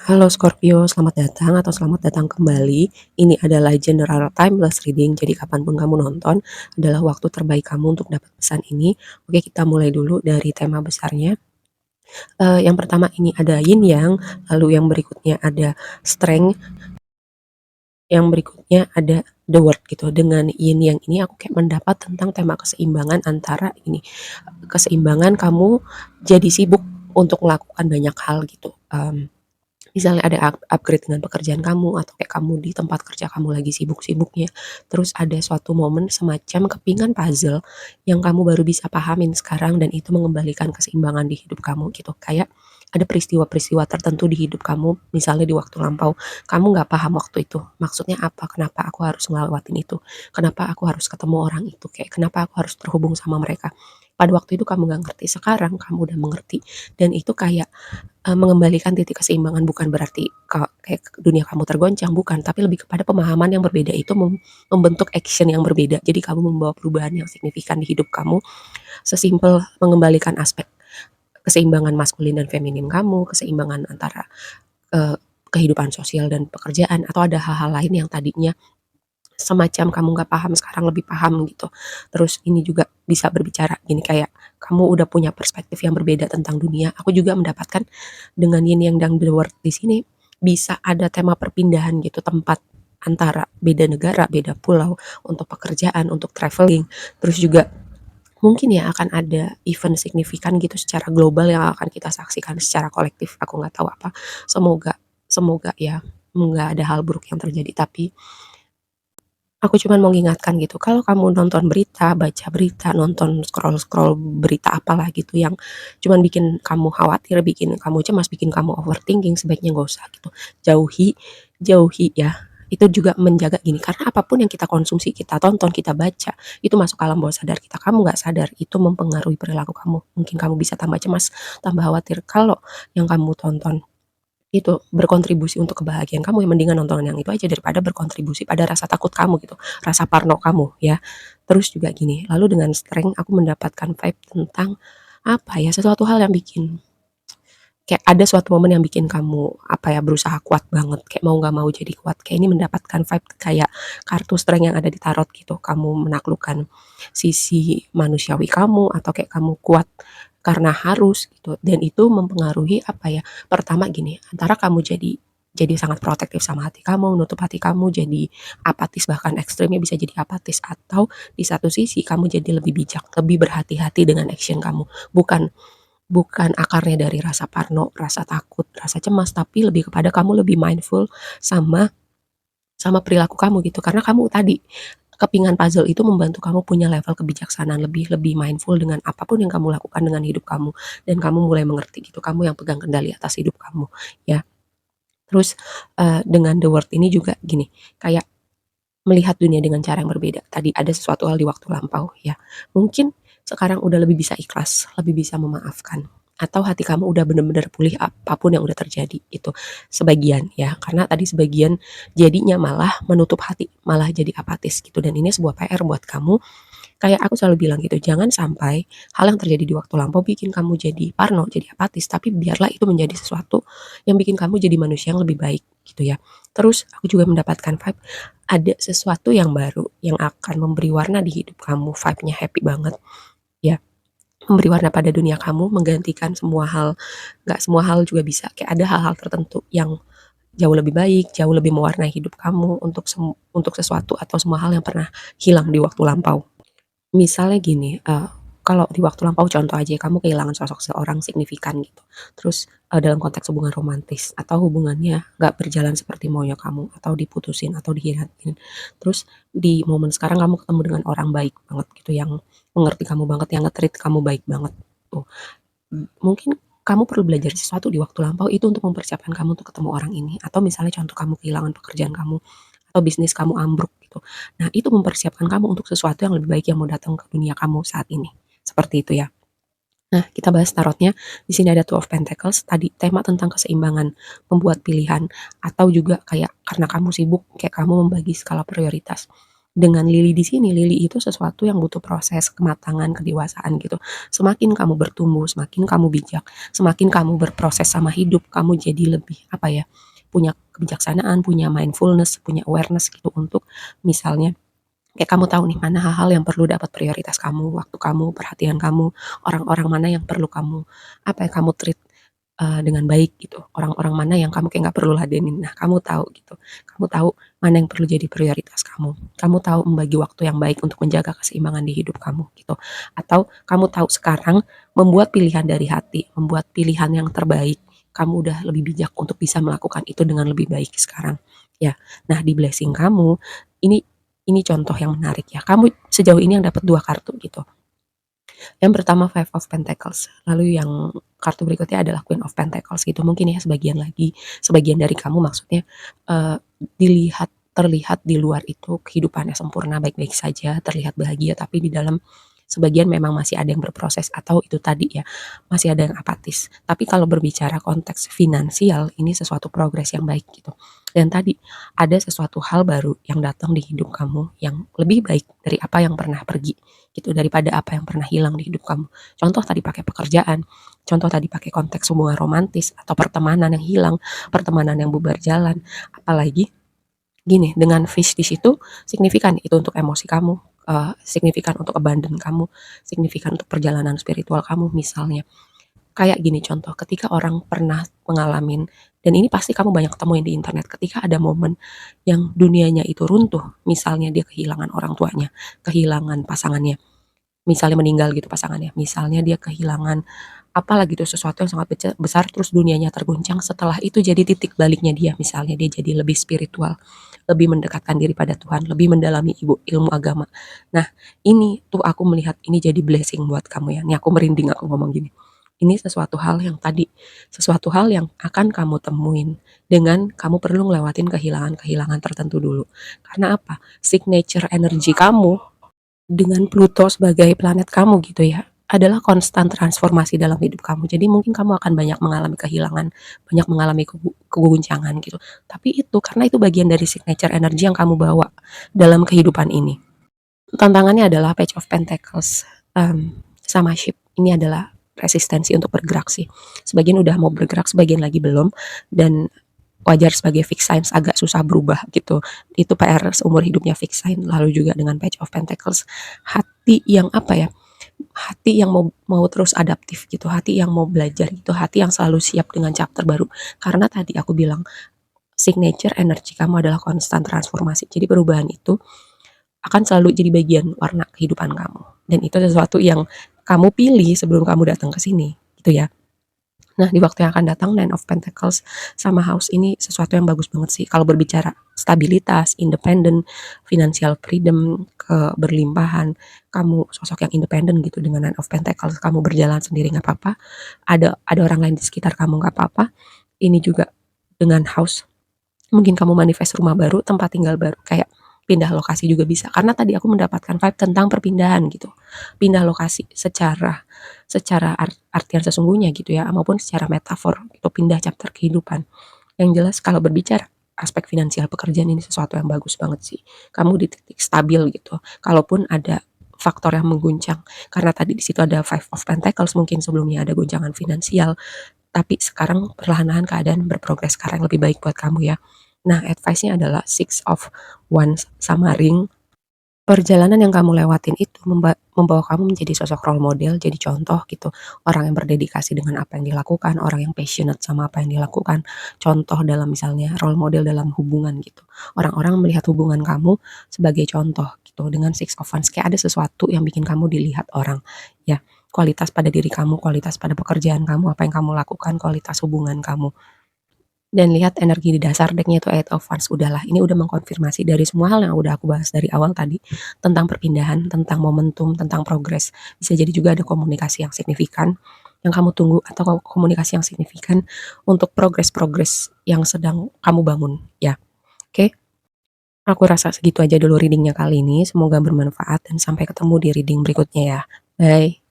Halo Scorpio, selamat datang atau selamat datang kembali. Ini adalah general timeless reading, jadi kapanpun kamu nonton adalah waktu terbaik kamu untuk dapat pesan ini. Oke, kita mulai dulu dari tema besarnya. Yang pertama ini ada yin yang, lalu yang berikutnya ada strength, yang berikutnya ada the word gitu. Dengan yin yang ini aku kayak mendapat tentang tema keseimbangan antara ini, keseimbangan kamu jadi sibuk untuk melakukan banyak hal gitu. Misalnya ada upgrade dengan pekerjaan kamu atau kayak kamu di tempat kerja kamu lagi sibuk-sibuknya, terus ada suatu momen semacam kepingan puzzle yang kamu baru bisa pahamin sekarang dan itu mengembalikan keseimbangan di hidup kamu gitu. Kayak ada peristiwa-peristiwa tertentu di hidup kamu, misalnya di waktu lampau, kamu nggak paham waktu itu, maksudnya apa, kenapa aku harus ngelewatin itu, kenapa aku harus ketemu orang itu, kayak kenapa aku harus terhubung sama mereka. Pada waktu itu kamu nggak ngerti, sekarang kamu udah mengerti, dan itu kayak mengembalikan titik keseimbangan, bukan berarti kayak dunia kamu tergoncang, bukan, tapi lebih kepada pemahaman yang berbeda itu membentuk action yang berbeda. Jadi kamu membawa perubahan yang signifikan di hidup kamu, sesimpel mengembalikan aspek keseimbangan maskulin dan feminin kamu, keseimbangan antara, eee, kehidupan sosial dan pekerjaan, atau ada hal-hal lain yang tadinya semacam kamu nggak paham sekarang lebih paham gitu. Terus ini juga bisa berbicara gini, kayak kamu udah punya perspektif yang berbeda tentang dunia. Aku juga mendapatkan dengan yin yang dan the word di sini bisa ada tema perpindahan gitu, tempat antara beda negara, beda pulau, untuk pekerjaan, untuk traveling. Terus juga mungkin ya akan ada event signifikan gitu secara global yang akan kita saksikan secara kolektif. Aku nggak tahu apa. Semoga semoga ya nggak ada hal buruk yang terjadi, tapi aku cuman mau ngingatkan gitu, kalau kamu nonton berita, baca berita, nonton scroll-scroll berita apalah gitu yang cuman bikin kamu khawatir, bikin kamu cemas, bikin kamu overthinking, sebaiknya nggak usah gitu. Jauhi, jauhi ya. Itu juga menjaga gini, karena apapun yang kita konsumsi, kita tonton, kita baca, itu masuk alam bawah sadar kita. Kamu nggak sadar, itu mempengaruhi perilaku kamu. Mungkin kamu bisa tambah cemas, tambah khawatir. Kalau yang kamu tonton itu berkontribusi untuk kebahagiaan kamu, ya mendingan nonton yang itu aja daripada berkontribusi pada rasa takut kamu gitu, rasa parno kamu ya. Terus juga gini, lalu dengan strength aku mendapatkan vibe tentang apa ya, sesuatu hal yang bikin kayak ada suatu momen yang bikin kamu apa ya, berusaha kuat banget, kayak mau nggak mau jadi kuat. Kayak ini mendapatkan vibe kayak kartu strength yang ada di tarot gitu. Kamu menaklukkan sisi manusiawi kamu atau kayak kamu kuat karena harus gitu. Dan itu mempengaruhi apa ya? Pertama gini, antara kamu jadi sangat protektif sama hati kamu, menutup hati kamu, jadi apatis, bahkan ekstrimnya bisa jadi apatis, atau di satu sisi kamu jadi lebih bijak, lebih berhati-hati dengan action kamu. Bukan Bukan akarnya dari rasa parno, rasa takut, rasa cemas, tapi lebih kepada kamu lebih mindful sama sama perilaku kamu gitu. Karena kamu tadi, kepingan puzzle itu membantu kamu punya level kebijaksanaan lebih lebih mindful dengan apapun yang kamu lakukan dengan hidup kamu, dan kamu mulai mengerti gitu, kamu yang pegang kendali atas hidup kamu, ya. Terus, dengan the word ini juga gini, kayak melihat dunia dengan cara yang berbeda. Tadi ada sesuatu hal di waktu lampau ya. Mungkin sekarang udah lebih bisa ikhlas, lebih bisa memaafkan. Atau hati kamu udah bener-bener pulih apapun yang udah terjadi itu. Sebagian ya, karena tadi sebagian jadinya malah menutup hati, malah jadi apatis gitu. Dan ini sebuah PR buat kamu. Kayak aku selalu bilang gitu, jangan sampai hal yang terjadi di waktu lampau bikin kamu jadi parno, jadi apatis, tapi biarlah itu menjadi sesuatu yang bikin kamu jadi manusia yang lebih baik gitu ya. Terus aku juga mendapatkan vibe ada sesuatu yang baru yang akan memberi warna di hidup kamu, vibe-nya happy banget ya. Memberi warna pada dunia kamu, menggantikan semua hal, nggak semua hal juga bisa. Kayak ada hal-hal tertentu yang jauh lebih baik, jauh lebih mewarnai hidup kamu untuk sesuatu atau semua hal yang pernah hilang di waktu lampau. Misalnya gini, kalau di waktu lampau contoh aja kamu kehilangan sosok seorang signifikan gitu, terus, dalam konteks hubungan romantis atau hubungannya nggak berjalan seperti maunya kamu atau diputusin atau dikhianatin. Terus di momen sekarang kamu ketemu dengan orang baik banget gitu yang mengerti kamu banget, yang nge-treat kamu baik banget tuh. Mungkin kamu perlu belajar sesuatu di waktu lampau itu untuk mempersiapkan kamu untuk ketemu orang ini, atau misalnya contoh kamu kehilangan pekerjaan kamu, atau bisnis kamu ambruk gitu. Nah, itu mempersiapkan kamu untuk sesuatu yang lebih baik yang mau datang ke dunia kamu saat ini. Seperti itu ya. Nah, kita bahas tarotnya. Di sini ada Two of Pentacles, tadi tema tentang keseimbangan, membuat pilihan, atau juga kayak karena kamu sibuk, kayak kamu membagi skala prioritas. dengan lili di sini, lili itu sesuatu yang butuh proses kematangan, kedewasaan gitu. Semakin kamu bertumbuh, semakin kamu bijak, semakin kamu berproses sama hidup, kamu jadi lebih apa ya, punya kebijaksanaan, punya mindfulness, punya awareness gitu untuk misalnya kayak kamu tahu nih mana hal-hal yang perlu dapat prioritas kamu, waktu kamu, perhatian kamu, orang-orang mana yang perlu kamu apa ya, kamu treat dengan baik gitu. Orang-orang mana yang kamu kayak nggak perlu ladenin. Nah, kamu tahu gitu. Kamu tahu mana yang perlu jadi prioritas kamu. Kamu tahu membagi waktu yang baik untuk menjaga keseimbangan di hidup kamu gitu. Atau kamu tahu sekarang membuat pilihan dari hati, membuat pilihan yang terbaik. Kamu udah lebih bijak untuk bisa melakukan itu dengan lebih baik sekarang. Ya. Nah, di blessing kamu ini contoh yang menarik ya. Kamu sejauh ini yang dapat 2 kartu gitu. Yang pertama Five of Pentacles, lalu yang kartu berikutnya adalah Queen of Pentacles gitu. Mungkin ya sebagian dari kamu maksudnya terlihat di luar itu kehidupannya sempurna baik-baik saja, terlihat bahagia, tapi di dalam sebagian memang masih ada yang berproses atau itu tadi ya, masih ada yang apatis. Tapi kalau berbicara konteks finansial, ini sesuatu progres yang baik gitu. Dan tadi ada sesuatu hal baru yang datang di hidup kamu yang lebih baik dari apa yang pernah pergi gitu, daripada apa yang pernah hilang di hidup kamu. Contoh tadi pakai pekerjaan, contoh tadi pakai konteks hubungan romantis atau pertemanan yang hilang, pertemanan yang bubar jalan. Apalagi gini, dengan fish di situ signifikan itu untuk emosi kamu, signifikan untuk abandon kamu, signifikan untuk perjalanan spiritual kamu misalnya. Kayak gini contoh, ketika orang pernah mengalami dan ini pasti kamu banyak temuin di internet, ketika ada momen yang dunianya itu runtuh, misalnya dia kehilangan orang tuanya, kehilangan pasangannya, misalnya meninggal gitu pasangannya, misalnya dia kehilangan apalah gitu sesuatu yang sangat besar terus dunianya terguncang, setelah itu jadi titik baliknya dia, misalnya dia jadi lebih spiritual, lebih mendekatkan diri pada Tuhan, lebih mendalami ilmu agama. Nah, ini tuh aku melihat ini jadi blessing buat kamu ya. Ini aku merinding aku ngomong gini. Ini sesuatu hal yang akan kamu temuin dengan kamu perlu ngelewatin kehilangan-kehilangan tertentu dulu. Karena apa? Signature energi kamu dengan Pluto sebagai planet kamu gitu ya, adalah konstan transformasi dalam hidup kamu. Jadi mungkin kamu akan banyak mengalami kehilangan, banyak mengalami keguncangan gitu. Tapi itu karena itu bagian dari signature energi yang kamu bawa dalam kehidupan ini. Tantangannya adalah Page of Pentacles sama Ship. Ini adalah resistensi untuk bergerak sih. Sebagian udah mau bergerak, sebagian lagi belum. Dan wajar sebagai fixed signs agak susah berubah gitu. Itu PR seumur hidupnya fixed sign. Lalu juga dengan Page of Pentacles, hati yang apa ya? Hati yang mau terus adaptif gitu, hati yang mau belajar gitu, hati yang selalu siap dengan chapter baru. Karena tadi aku bilang signature energi kamu adalah konstan transformasi. Jadi perubahan itu akan selalu jadi bagian warna kehidupan kamu. Dan itu sesuatu yang kamu pilih sebelum kamu datang ke sini, gitu ya. Nah, di waktu yang akan datang, Nine of Pentacles sama House ini sesuatu yang bagus banget sih. Kalau berbicara stabilitas, independen, financial freedom, keberlimpahan, kamu sosok yang independen gitu dengan Nine of Pentacles, kamu berjalan sendiri nggak apa-apa, ada orang lain di sekitar kamu nggak apa-apa. Ini juga dengan House, mungkin kamu manifest rumah baru, tempat tinggal baru, kayak pindah lokasi juga bisa. Karena tadi aku mendapatkan vibe tentang perpindahan gitu. Pindah lokasi secara secara artian sesungguhnya gitu ya, maupun secara metafor itu pindah chapter kehidupan. Yang jelas kalau berbicara aspek finansial pekerjaan ini sesuatu yang bagus banget sih. Kamu di titik stabil gitu. Kalaupun ada faktor yang mengguncang, karena tadi di situ ada Five of Pentacles, mungkin sebelumnya ada goncangan finansial, tapi sekarang perlahan-lahan keadaan berprogres sekarang lebih baik buat kamu ya. Nah, advice-nya adalah Six of Wands sama Ring. Perjalanan yang kamu lewatin itu membawa kamu menjadi sosok role model, jadi contoh gitu. Orang yang berdedikasi dengan apa yang dilakukan, orang yang passionate sama apa yang dilakukan. Contoh dalam misalnya role model dalam hubungan gitu. Orang-orang melihat hubungan kamu sebagai contoh gitu. Dengan Six of Wands kayak ada sesuatu yang bikin kamu dilihat orang. Ya, kualitas pada diri kamu, kualitas pada pekerjaan kamu, apa yang kamu lakukan, kualitas hubungan kamu. Dan lihat energi di dasar decknya itu Eight of Wands. Udahlah, ini udah mengkonfirmasi dari semua hal yang udah aku bahas dari awal tadi. Tentang perpindahan, tentang momentum, tentang progres. Bisa jadi juga ada komunikasi yang signifikan yang kamu tunggu, atau komunikasi yang signifikan untuk progres-progres yang sedang kamu bangun. Ya, oke? Aku rasa segitu aja dulu readingnya kali ini. Semoga bermanfaat dan sampai ketemu di reading berikutnya ya. Bye.